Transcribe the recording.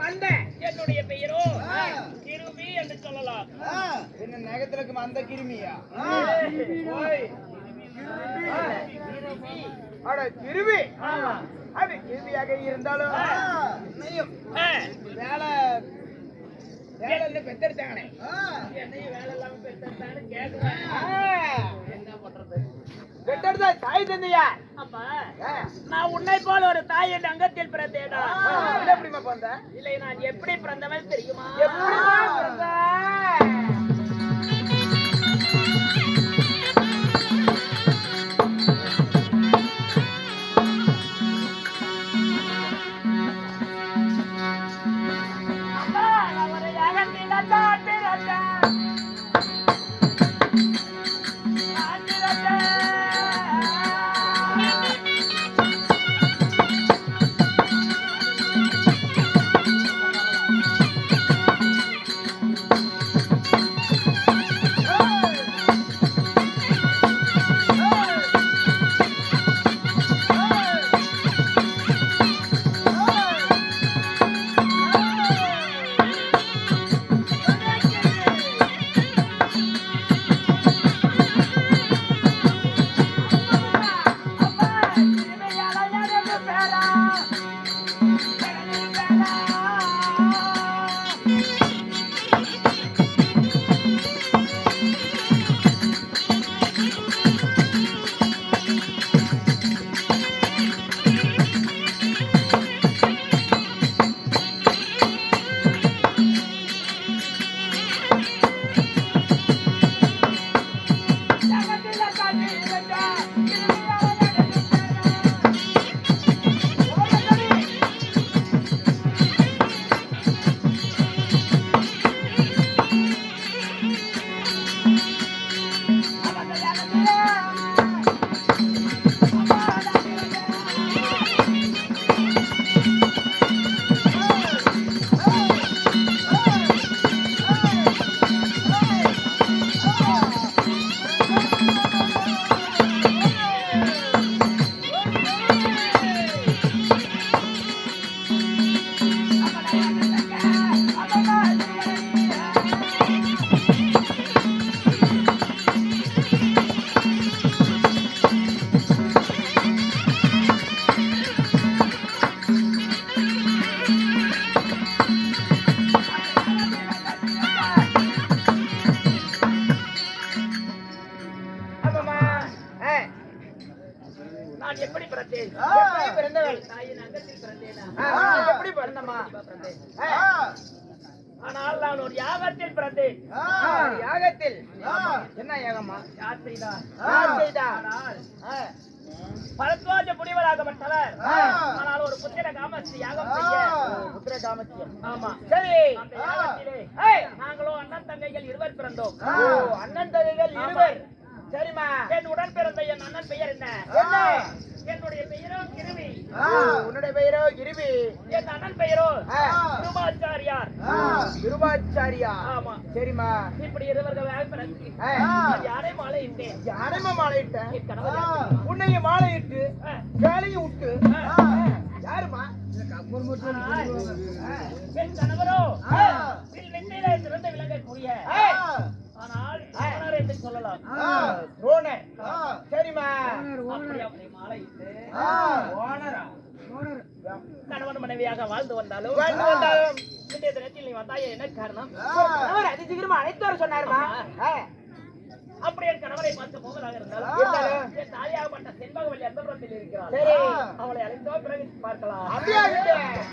வந்த என்னுடைய பெயரோ கிருமி என்று சொல்லலாம். என்ன நகத்திற்கு அந்த கிருமியா? கிருமி அது கிருமியாக இருந்தாலும் வேலை வேலை பெத்தெடுத்தாங்கனே என்னையும் வேலை இல்லாம பெற்றான்னு கேக்குறேன். என்ன பண்றது? பெத்தெடுத்தா தாய் தந்தையா? அப்பா நான் உன்னை போல ஒரு தாய் என் அங்கத்தில் பிறந்தேடா. எப்படிமா பிறந்த? இல்லை நான் எப்படி பிறந்தவன் தெரியுமா? எப்படிமா பிறந்த? நான் எப்படி பிறந்தேன்? பிறந்தவள் தாயின் அங்கத்தில் பிறந்தேனா? எப்படி பிறந்தம்மா? ஆனால் நான் ஒரு யாகத்தில் பிறந்தேன். யாகத்தில்? என்ன யாகம்மா? யார் செய்தா? ஆனால் பரத்வாஜ முனிவராகப்பட்டவர் ஆனால் ஒரு புத்திர காமஸ்ரீ யாகம் செய்ய. புத்திர காமஸ்ரீ? ஆமா. சரி. அந்த யாகத்திலே நாங்களோ அண்ணன் தங்கைகள் இருவர் பிறந்தோம். அண்ணன் தங்கைகள் இருவர்? சரிம்மா. என் உடன் பிறந்த என் அண்ணன் பெயர் என்ன? என்னுடைய பெயரோ கிருமி. உன்னுடைய பெயரோ கிருமி. என் அண்ணன் பெயரோ குருபாச்சாரியார். குருபாச்சாரியா? ஆமா. சரிம்மா. இப்படி இருவர்கள் பிறந்து யாரை மாலையிட்டேன்? யாரைமா மாலையிட்டேன்? என் கணவர். உன்னையும் மாலையிட்டு வேலையும் விட்டு யாருமா? என் கணவரோ வெண்ணையிலே சிறந்த விளங்கக்கூடிய ஆனால் என்று சொல்லலாம். சரிம்மா. அப்படி மாலையிட்டு கணவன் மனைவியாக வாழ்ந்து வந்தாலும் இன்றைய தினத்தில் நீ வந்தாயே என்ன காரணம்? அதிசீக்கிரமா அனைத்து சொன்னாருமா. அப்படி என் கணவரை பார்த்து போவதாக இருந்தாலும் என் தாயாகப்பட்ட செண்பகவல்லி அந்த புறத்தில் இருக்கிறார். அவளை அழைத்தோ பிறகு பார்க்கலாம்.